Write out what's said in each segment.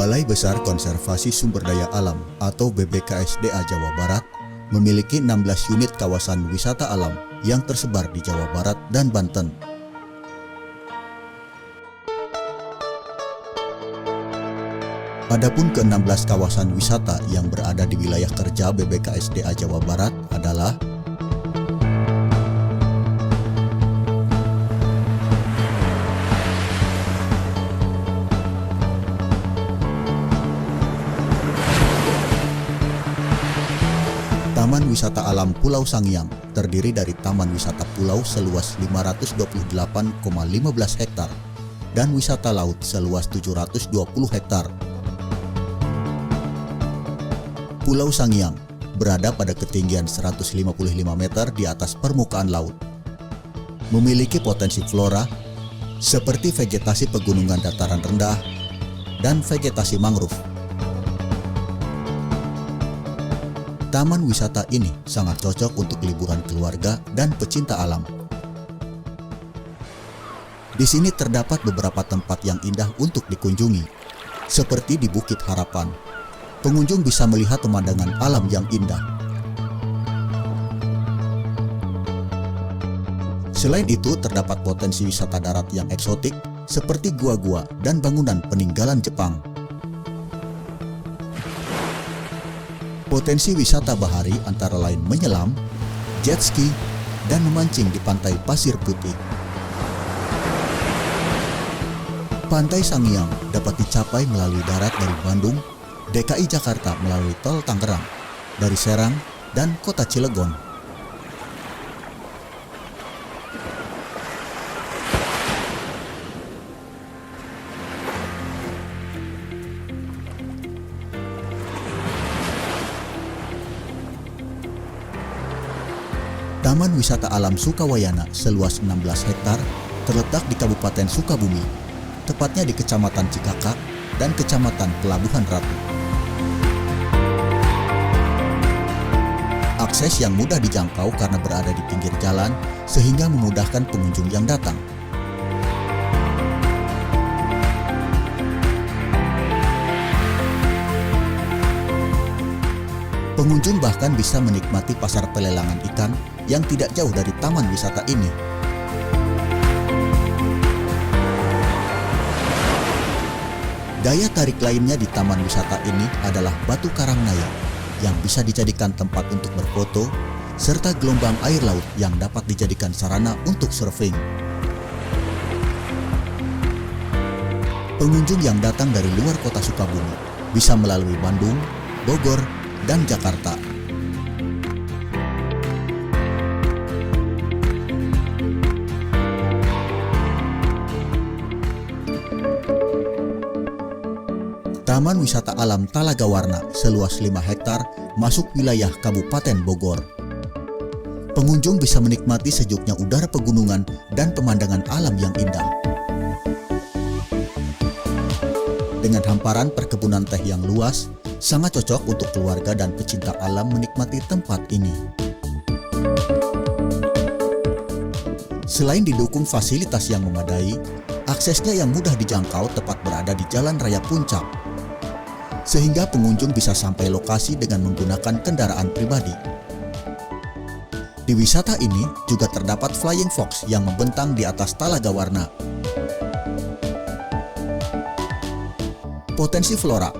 Balai Besar Konservasi Sumber Daya Alam atau BBKSDA Jawa Barat memiliki 16 unit kawasan wisata alam yang tersebar di Jawa Barat dan Banten. Adapun ke-16 kawasan wisata yang berada di wilayah kerja BBKSDA Jawa Barat adalah Taman Wisata Alam Pulau Sangiang terdiri dari Taman Wisata Pulau seluas 528,15 hektar dan wisata laut seluas 720 hektar. Pulau Sangiang berada pada ketinggian 155 meter di atas permukaan laut. Memiliki potensi flora seperti vegetasi pegunungan dataran rendah dan vegetasi mangrove. Taman wisata ini sangat cocok untuk liburan keluarga dan pecinta alam. Di sini terdapat beberapa tempat yang indah untuk dikunjungi, seperti di Bukit Harapan. Pengunjung bisa melihat pemandangan alam yang indah. Selain itu, terdapat potensi wisata darat yang eksotik, seperti gua-gua dan bangunan peninggalan Jepang. Potensi wisata bahari antara lain menyelam, jet ski, dan memancing di pantai Pasir Putih. Pantai Sangiang dapat dicapai melalui darat dari Bandung, DKI Jakarta melalui tol Tangerang, dari Serang, dan kota Cilegon. Taman Wisata Alam Sukawayana seluas 16 hektar terletak di Kabupaten Sukabumi, tepatnya di Kecamatan Cikakak dan Kecamatan Pelabuhan Ratu. Akses yang mudah dijangkau karena berada di pinggir jalan sehingga memudahkan pengunjung yang datang. Pengunjung bahkan bisa menikmati pasar pelelangan ikan yang tidak jauh dari taman wisata ini. Daya tarik lainnya di taman wisata ini adalah Batu Karang Naya yang bisa dijadikan tempat untuk berfoto, serta gelombang air laut yang dapat dijadikan sarana untuk surfing. Pengunjung yang datang dari luar kota Sukabumi bisa melalui Bandung, Bogor, dan Jakarta. Taman Wisata Alam Talaga Warna seluas 5 hektar masuk wilayah Kabupaten Bogor. Pengunjung bisa menikmati sejuknya udara pegunungan dan pemandangan alam yang indah. Dengan hamparan perkebunan teh yang luas, sangat cocok untuk keluarga dan pecinta alam menikmati tempat ini. Selain didukung fasilitas yang memadai, aksesnya yang mudah dijangkau tepat berada di Jalan Raya Puncak, sehingga pengunjung bisa sampai lokasi dengan menggunakan kendaraan pribadi. Di wisata ini juga terdapat Flying Fox yang membentang di atas Talaga Warna. Potensi flora,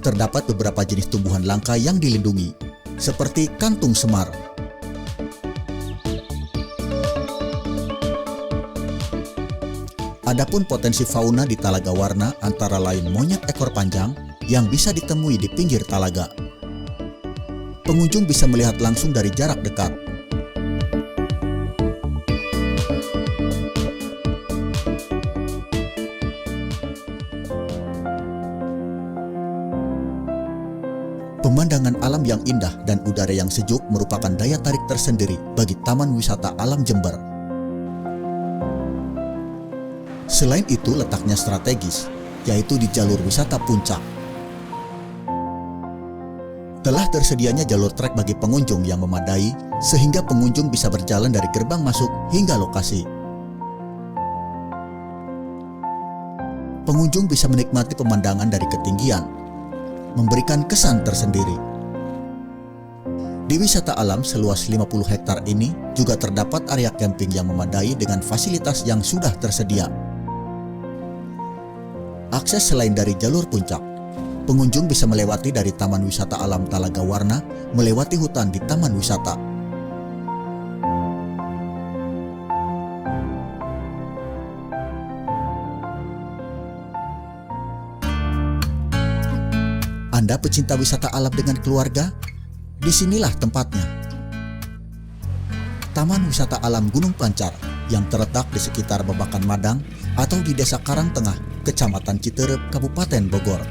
terdapat beberapa jenis tumbuhan langka yang dilindungi, seperti kantung semar. Adapun potensi fauna di Talaga Warna antara lain monyet ekor panjang yang bisa ditemui di pinggir talaga. Pengunjung bisa melihat langsung dari jarak dekat. Pemandangan alam yang indah dan udara yang sejuk merupakan daya tarik tersendiri bagi Taman Wisata Alam Jember. Selain itu, letaknya strategis, yaitu di jalur wisata puncak. Telah tersedianya jalur trek bagi pengunjung yang memadai, sehingga pengunjung bisa berjalan dari gerbang masuk hingga lokasi. Pengunjung bisa menikmati pemandangan dari ketinggian, memberikan kesan tersendiri. Di wisata alam seluas 50 hektar ini juga terdapat area camping yang memadai dengan fasilitas yang sudah tersedia. Akses selain dari jalur puncak, pengunjung bisa melewati dari Taman Wisata Alam Talaga Warna, melewati hutan di taman wisata. Anda pecinta wisata alam dengan keluarga? Disinilah tempatnya. Taman Wisata Alam Gunung Pancar yang terletak di sekitar Babakan Madang atau di Desa Karangtengah, Kecamatan Citerep, Kabupaten Bogor.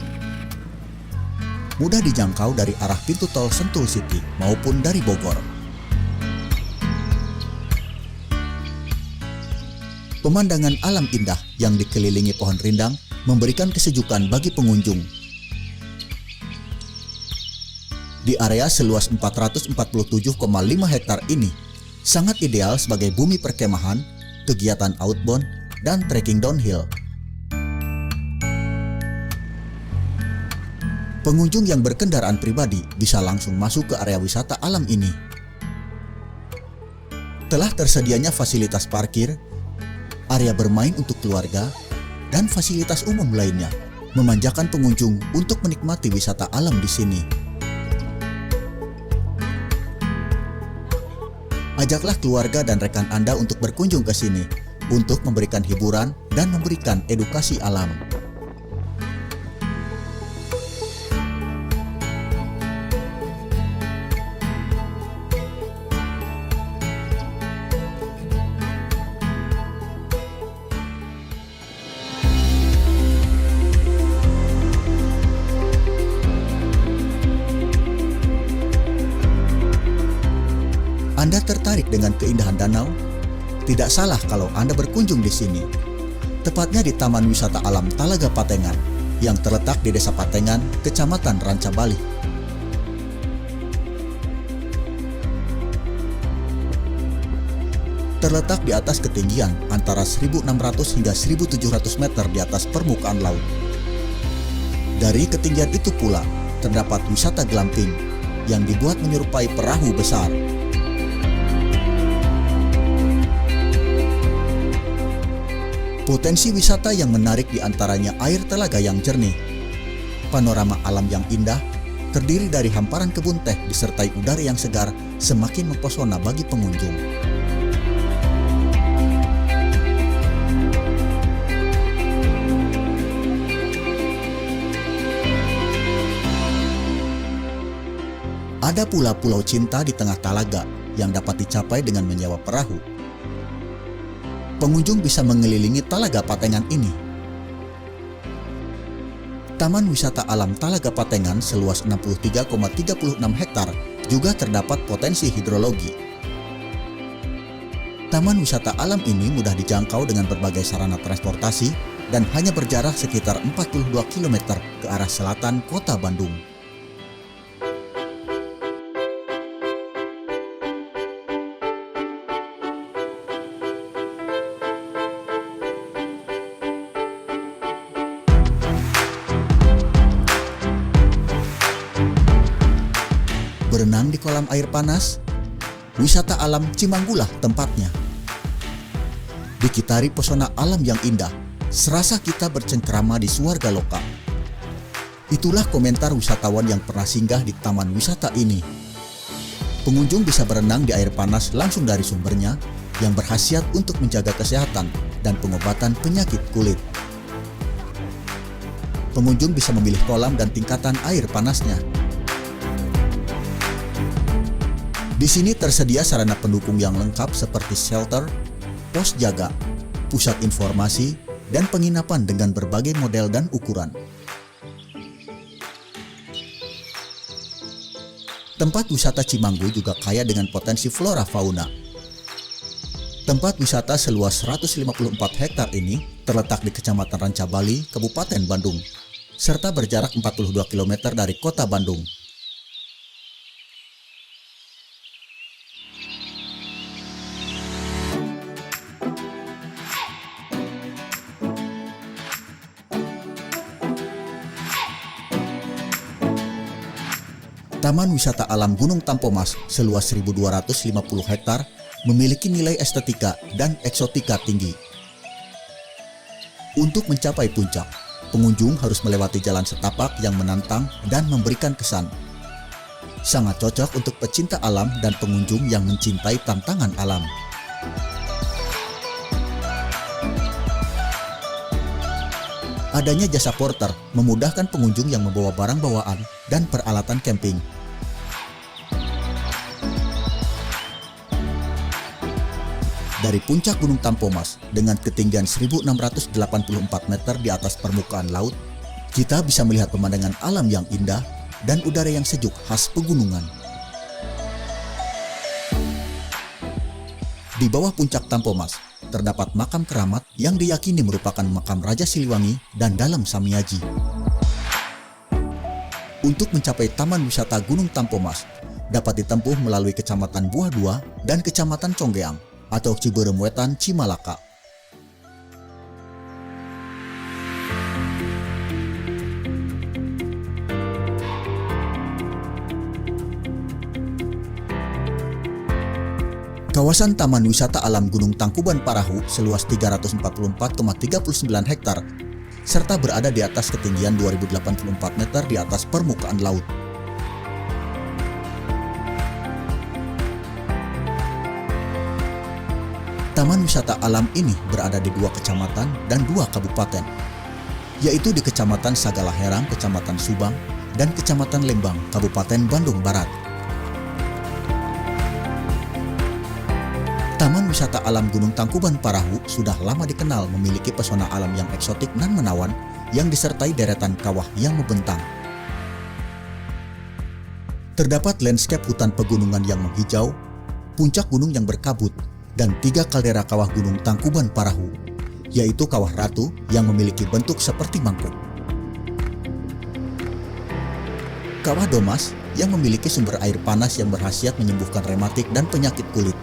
Mudah dijangkau dari arah pintu tol Sentul City maupun dari Bogor. Pemandangan alam indah yang dikelilingi pohon rindang memberikan kesejukan bagi pengunjung. Di area seluas 447,5 hektar ini sangat ideal sebagai bumi perkemahan, kegiatan outbound, dan trekking downhill. Pengunjung yang berkendaraan pribadi bisa langsung masuk ke area wisata alam ini. Telah tersedianya fasilitas parkir, area bermain untuk keluarga, dan fasilitas umum lainnya, memanjakan pengunjung untuk menikmati wisata alam di sini. Ajaklah keluarga dan rekan Anda untuk berkunjung ke sini untuk memberikan hiburan dan memberikan edukasi alam. Anda tertarik dengan keindahan danau? Tidak salah kalau Anda berkunjung di sini. Tepatnya di Taman Wisata Alam Talaga Patengan yang terletak di Desa Patengan, Kecamatan Ranca Bali. Terletak di atas ketinggian antara 1.600 hingga 1.700 meter di atas permukaan laut. Dari ketinggian itu pula terdapat wisata glamping yang dibuat menyerupai perahu besar. Potensi wisata yang menarik diantaranya air telaga yang jernih, panorama alam yang indah, terdiri dari hamparan kebun teh disertai udara yang segar semakin mempesona bagi pengunjung. Ada pula Pulau Cinta di tengah talaga yang dapat dicapai dengan menyewa perahu. Pengunjung bisa mengelilingi Talaga Patengan ini. Taman Wisata Alam Talaga Patengan seluas 63,36 hektar juga terdapat potensi hidrologi. Taman wisata alam ini mudah dijangkau dengan berbagai sarana transportasi dan hanya berjarak sekitar 42 km ke arah selatan Kota Bandung. Berenang di kolam air panas, wisata alam Cimanggulah tempatnya. Dikitari pesona alam yang indah, serasa kita bercengkrama di suarga loka. Itulah komentar wisatawan yang pernah singgah di taman wisata ini. Pengunjung bisa berenang di air panas langsung dari sumbernya yang berkhasiat untuk menjaga kesehatan dan pengobatan penyakit kulit. Pengunjung bisa memilih kolam dan tingkatan air panasnya. Di sini tersedia sarana pendukung yang lengkap seperti shelter, pos jaga, pusat informasi, dan penginapan dengan berbagai model dan ukuran. Tempat wisata Cimanggu juga kaya dengan potensi flora fauna. Tempat wisata seluas 154 hektar ini terletak di Kecamatan Ranca Bali, Kabupaten Bandung, serta berjarak 42 km dari Kota Bandung. Taman Wisata Alam Gunung Tampomas seluas 1.250 hektar memiliki nilai estetika dan eksotika tinggi. Untuk mencapai puncak, pengunjung harus melewati jalan setapak yang menantang dan memberikan kesan. Sangat cocok untuk pecinta alam dan pengunjung yang mencintai tantangan alam. Adanya jasa porter memudahkan pengunjung yang membawa barang bawaan dan peralatan camping. Dari puncak Gunung Tampomas dengan ketinggian 1.684 meter di atas permukaan laut, kita bisa melihat pemandangan alam yang indah dan udara yang sejuk khas pegunungan. Di bawah puncak Tampomas, terdapat makam keramat yang diyakini merupakan makam Raja Siliwangi dan Dalam Samiaji. Untuk mencapai Taman Wisata Gunung Tampomas, dapat ditempuh melalui Kecamatan Buah Dua dan Kecamatan Conggeang atau Ciberem Wetan, Cimalaka. Kawasan Taman Wisata Alam Gunung Tangkuban Parahu seluas 344,39 hektar serta berada di atas ketinggian 2.084 meter di atas permukaan laut. Taman wisata alam ini berada di 2 kecamatan dan 2 kabupaten, yaitu di Kecamatan Sagalaherang, Kecamatan Subang, dan Kecamatan Lembang, Kabupaten Bandung Barat. Taman Wisata Alam Gunung Tangkuban Parahu sudah lama dikenal memiliki pesona alam yang eksotik dan menawan yang disertai deretan kawah yang membentang. Terdapat landscape hutan pegunungan yang menghijau, puncak gunung yang berkabut, dan 3 kaldera kawah Gunung Tangkuban Parahu, yaitu Kawah Ratu yang memiliki bentuk seperti mangkuk, Kawah Domas yang memiliki sumber air panas yang berkhasiat menyembuhkan rematik dan penyakit kulit,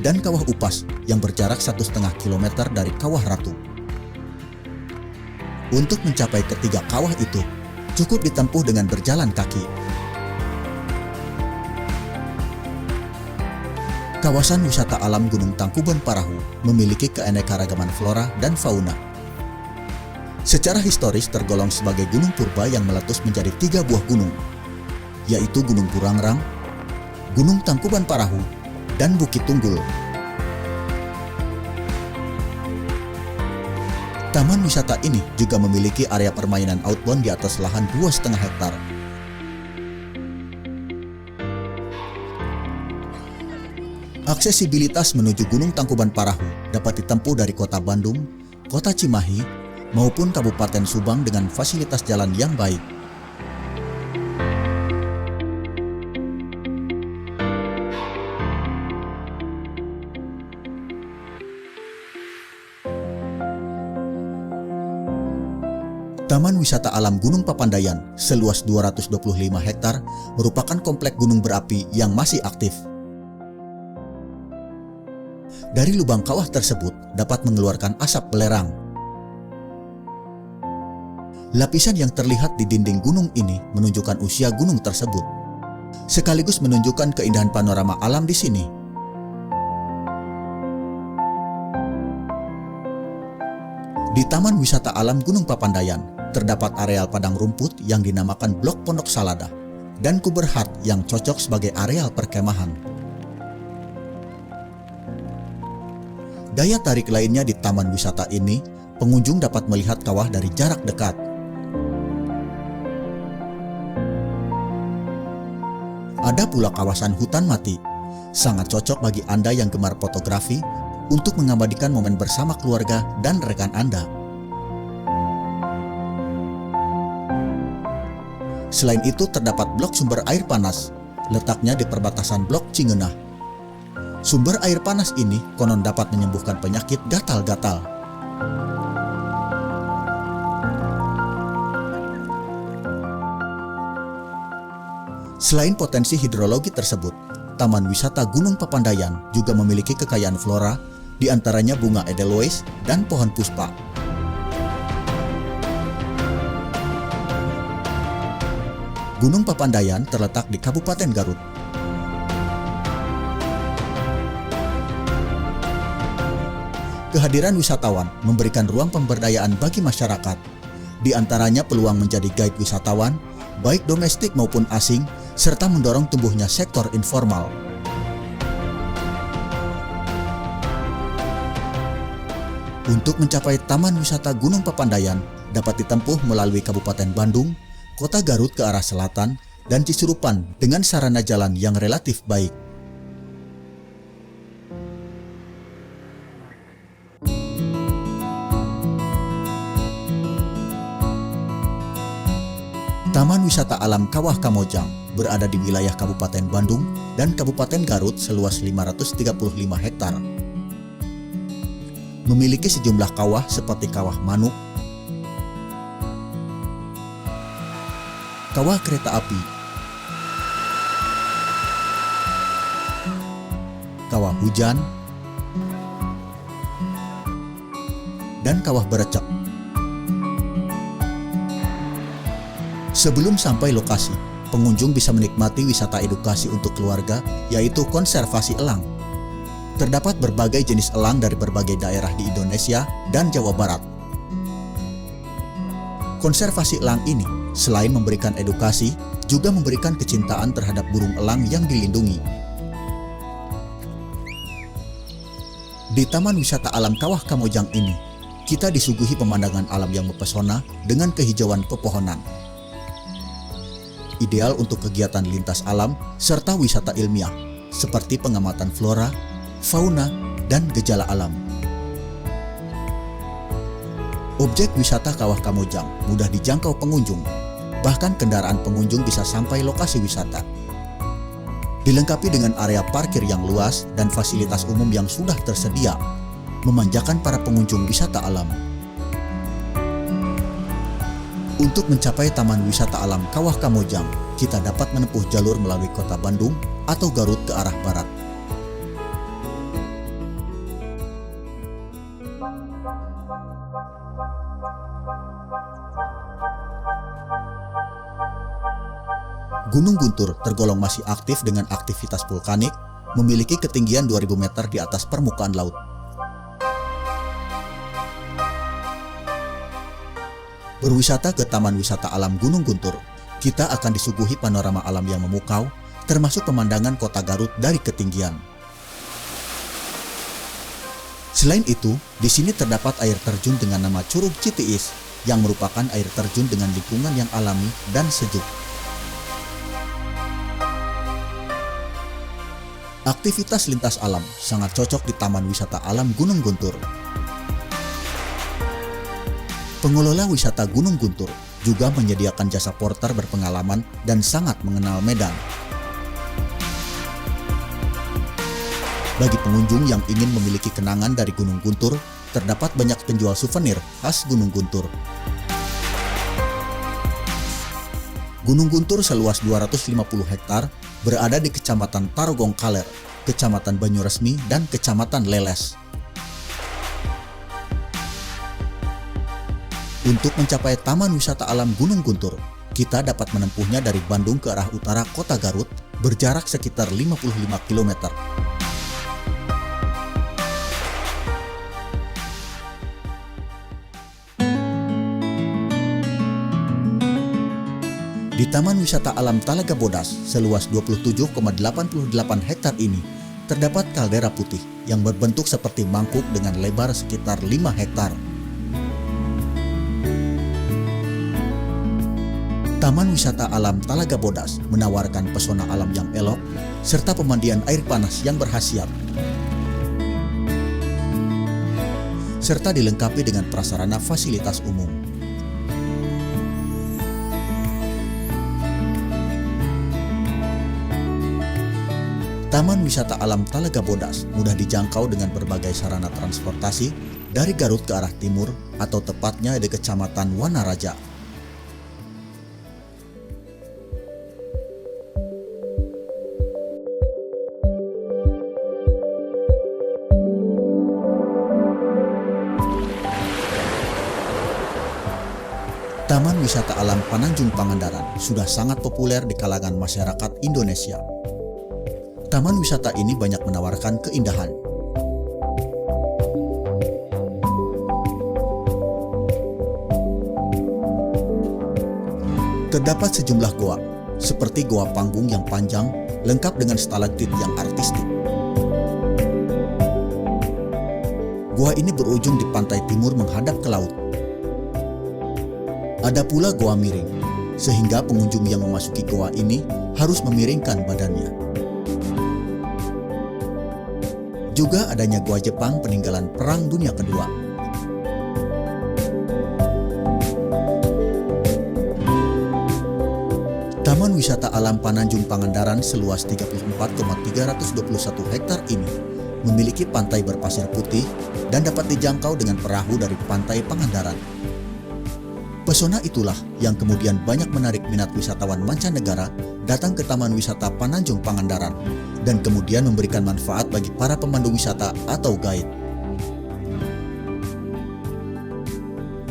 dan Kawah Upas yang berjarak 1,5 km dari Kawah Ratu. Untuk mencapai ketiga kawah itu, cukup ditempuh dengan berjalan kaki. Kawasan wisata alam Gunung Tangkuban Parahu memiliki keanekaragaman flora dan fauna. Secara historis tergolong sebagai gunung purba yang meletus menjadi 3 buah gunung, yaitu Gunung Burangrang, Gunung Tangkuban Parahu, dan Bukit Tunggul. Taman wisata ini juga memiliki area permainan outbound di atas lahan 2,5 hektar. Aksesibilitas menuju Gunung Tangkuban Parahu dapat ditempuh dari Kota Bandung, Kota Cimahi, maupun Kabupaten Subang dengan fasilitas jalan yang baik. Taman Wisata Alam Gunung Papandayan seluas 225 hektar merupakan komplek gunung berapi yang masih aktif. Dari lubang kawah tersebut dapat mengeluarkan asap belerang. Lapisan yang terlihat di dinding gunung ini menunjukkan usia gunung tersebut, sekaligus menunjukkan keindahan panorama alam di sini. Di Taman Wisata Alam Gunung Papandayan terdapat areal padang rumput yang dinamakan Blok Pondok Salada dan Kuberhart yang cocok sebagai areal perkemahan. Daya tarik lainnya di taman wisata ini, pengunjung dapat melihat kawah dari jarak dekat. Ada pula kawasan hutan mati, sangat cocok bagi Anda yang gemar fotografi untuk mengabadikan momen bersama keluarga dan rekan Anda. Selain itu terdapat blok sumber air panas, letaknya di perbatasan Blok Cingenah. Sumber air panas ini konon dapat menyembuhkan penyakit gatal-gatal. Selain potensi hidrologi tersebut, Taman Wisata Gunung Papandayan juga memiliki kekayaan flora, di antaranya bunga edelweiss dan pohon puspa. Gunung Papandayan terletak di Kabupaten Garut. Kehadiran wisatawan memberikan ruang pemberdayaan bagi masyarakat. Di antaranya peluang menjadi guide wisatawan, baik domestik maupun asing, serta mendorong tumbuhnya sektor informal. Untuk mencapai Taman Wisata Gunung Papandayan dapat ditempuh melalui Kabupaten Bandung, Kota Garut ke arah selatan, dan Cisurupan dengan sarana jalan yang relatif baik. Taman Wisata Alam Kawah Kamojang berada di wilayah Kabupaten Bandung dan Kabupaten Garut seluas 535 hektar. Memiliki sejumlah kawah seperti Kawah Manuk, Kawah Kereta Api, Kawah Hujan, dan Kawah Berecek. Sebelum sampai lokasi, pengunjung bisa menikmati wisata edukasi untuk keluarga, yaitu konservasi elang. Terdapat berbagai jenis elang dari berbagai daerah di Indonesia dan Jawa Barat. Konservasi elang ini, selain memberikan edukasi, juga memberikan kecintaan terhadap burung elang yang dilindungi. Di Taman Wisata Alam Kawah Kamojang ini, kita disuguhi pemandangan alam yang mempesona dengan kehijauan pepohonan. Ideal untuk kegiatan lintas alam serta wisata ilmiah, seperti pengamatan flora, fauna, dan gejala alam. Objek wisata Kawah Kamojang mudah dijangkau pengunjung, bahkan kendaraan pengunjung bisa sampai lokasi wisata. Dilengkapi dengan area parkir yang luas dan fasilitas umum yang sudah tersedia, memanjakan para pengunjung wisata alam. Untuk mencapai Taman Wisata Alam Kawah Kamojang, kita dapat menempuh jalur melalui Kota Bandung atau Garut ke arah barat. Gunung Guntur tergolong masih aktif dengan aktivitas vulkanik, memiliki ketinggian 2000 meter di atas permukaan laut. Berwisata ke Taman Wisata Alam Gunung Guntur, kita akan disuguhi panorama alam yang memukau, termasuk pemandangan kota Garut dari ketinggian. Selain itu, di sini terdapat air terjun dengan nama Curug Citiis, yang merupakan air terjun dengan lingkungan yang alami dan sejuk. Aktivitas lintas alam sangat cocok di Taman Wisata Alam Gunung Guntur. Pengelola wisata Gunung Guntur juga menyediakan jasa porter berpengalaman dan sangat mengenal medan. Bagi pengunjung yang ingin memiliki kenangan dari Gunung Guntur, terdapat banyak penjual souvenir khas Gunung Guntur. Gunung Guntur seluas 250 hektar berada di Kecamatan Tarogong Kaler, Kecamatan Banyuresmi, dan Kecamatan Leles. Untuk mencapai Taman Wisata Alam Gunung Guntur, kita dapat menempuhnya dari Bandung ke arah utara Kota Garut, berjarak sekitar 55 km. Di Taman Wisata Alam Talaga Bodas seluas 27,88 hektar ini, terdapat kaldera putih yang berbentuk seperti mangkuk dengan lebar sekitar 5 hektar. Taman Wisata Alam Talaga Bodas menawarkan pesona alam yang elok, serta pemandian air panas yang berkhasiat. Serta dilengkapi dengan prasarana fasilitas umum. Taman Wisata Alam Talaga Bodas mudah dijangkau dengan berbagai sarana transportasi dari Garut ke arah timur atau tepatnya di Kecamatan Wanaraja. Taman Wisata Alam Pananjung Pangandaran sudah sangat populer di kalangan masyarakat Indonesia. Taman wisata ini banyak menawarkan keindahan. Terdapat sejumlah goa, seperti Goa Panggung yang panjang, lengkap dengan stalaktit yang artistik. Goa ini berujung di pantai timur menghadap ke laut. Ada pula goa miring, sehingga pengunjung yang memasuki goa ini harus memiringkan badannya. Juga adanya goa Jepang peninggalan Perang Dunia Kedua. Taman Wisata Alam Pananjung Pangandaran seluas 34,321 hektar ini memiliki pantai berpasir putih dan dapat dijangkau dengan perahu dari pantai Pangandaran. Pesona itulah yang kemudian banyak menarik minat wisatawan mancanegara datang ke Taman Wisata Pananjung Pangandaran dan kemudian memberikan manfaat bagi para pemandu wisata atau guide.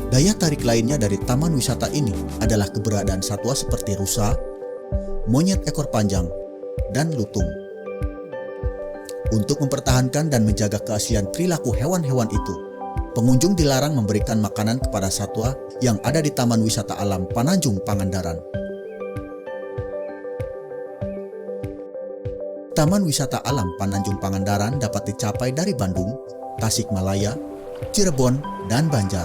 Daya tarik lainnya dari taman wisata ini adalah keberadaan satwa seperti rusa, monyet ekor panjang, dan lutung. Untuk mempertahankan dan menjaga keaslian perilaku hewan-hewan itu, pengunjung dilarang memberikan makanan kepada satwa yang ada di Taman Wisata Alam Pananjung Pangandaran. Taman Wisata Alam Pananjung Pangandaran dapat dicapai dari Bandung, Tasikmalaya, Cirebon, dan Banjar.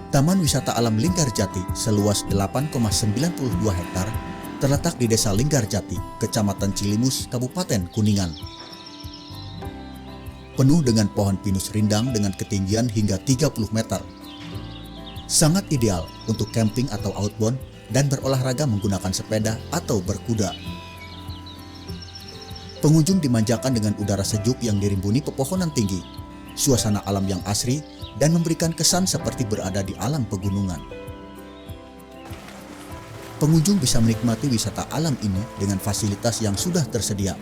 Taman Wisata Alam Linggarjati seluas 8,92 hektar terletak di Desa Linggarjati, Kecamatan Cilimus, Kabupaten Kuningan. Penuh dengan pohon pinus rindang dengan ketinggian hingga 30 meter. Sangat ideal untuk camping atau outbound dan berolahraga menggunakan sepeda atau berkuda. Pengunjung dimanjakan dengan udara sejuk yang dirimbuni pepohonan tinggi, suasana alam yang asri, dan memberikan kesan seperti berada di alam pegunungan. Pengunjung bisa menikmati wisata alam ini dengan fasilitas yang sudah tersedia,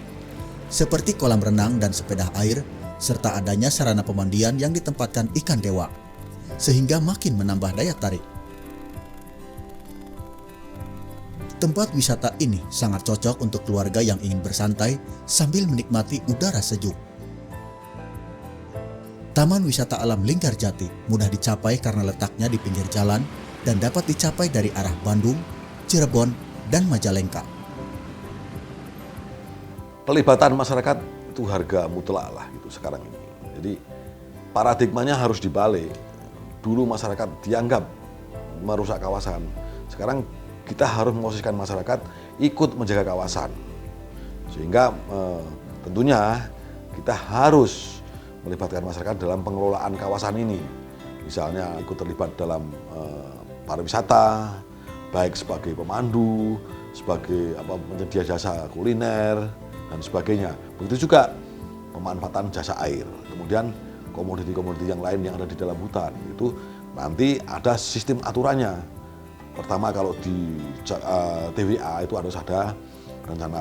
seperti kolam renang dan sepeda air, serta adanya sarana pemandian yang ditempatkan ikan dewa, sehingga makin menambah daya tarik. Tempat wisata ini sangat cocok untuk keluarga yang ingin bersantai sambil menikmati udara sejuk. Taman Wisata Alam Linggarjati mudah dicapai karena letaknya di pinggir jalan dan dapat dicapai dari arah Bandung, Cirebon, dan Majalengka. Pelibatan masyarakat itu harga mutlak lah itu sekarang ini. Jadi paradigmanya harus dibalik. Dulu masyarakat dianggap merusak kawasan. Sekarang kita harus memposisikan masyarakat ikut menjaga kawasan. Sehingga tentunya kita harus melibatkan masyarakat dalam pengelolaan kawasan ini. Misalnya ikut terlibat dalam pariwisata, baik sebagai pemandu, sebagai penyedia jasa kuliner, dan sebagainya. Begitu juga pemanfaatan jasa air. Kemudian komoditi-komoditi yang lain yang ada di dalam hutan, itu nanti ada sistem aturannya. Pertama kalau di TWA itu harus ada rencana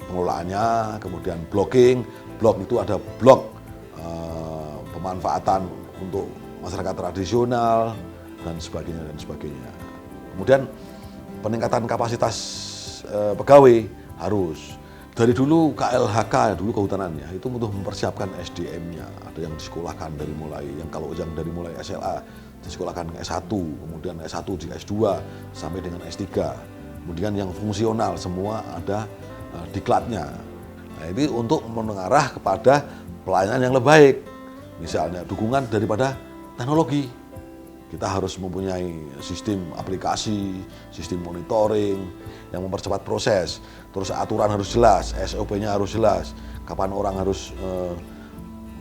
pengelolaannya, kemudian blocking, blok itu ada blok pemanfaatan untuk masyarakat tradisional dan sebagainya dan sebagainya. Kemudian peningkatan kapasitas pegawai harus. Dari dulu KLHK dulu kehutanannya itu untuk mempersiapkan SDM-nya. Ada yang disekolahkan dari mulai dari mulai SLA disekolahkan S1, kemudian S1 di S2 sampai dengan S3. Kemudian yang fungsional semua ada diklatnya. Nah, ini untuk mengarah kepada pelayanan yang lebih baik. Misalnya dukungan daripada teknologi. Kita harus mempunyai sistem aplikasi, sistem monitoring yang mempercepat proses. Terus aturan harus jelas, SOP-nya harus jelas. Kapan orang harus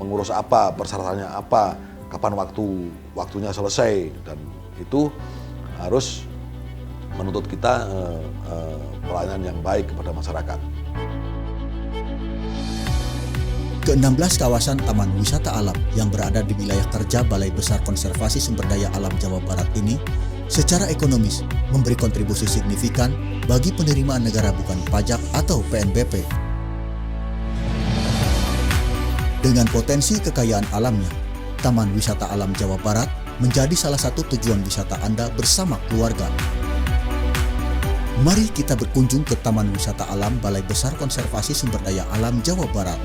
mengurus apa, persyaratannya apa, kapan waktunya selesai, dan itu harus menuntut kita pelayanan yang baik kepada masyarakat. Ke-16 kawasan Taman Wisata Alam yang berada di wilayah kerja Balai Besar Konservasi Sumber Daya Alam Jawa Barat ini secara ekonomis memberi kontribusi signifikan bagi penerimaan negara bukan pajak atau PNBP. Dengan potensi kekayaan alamnya, Taman Wisata Alam Jawa Barat menjadi salah satu tujuan wisata Anda bersama keluarga. Mari kita berkunjung ke Taman Wisata Alam Balai Besar Konservasi Sumber Daya Alam Jawa Barat.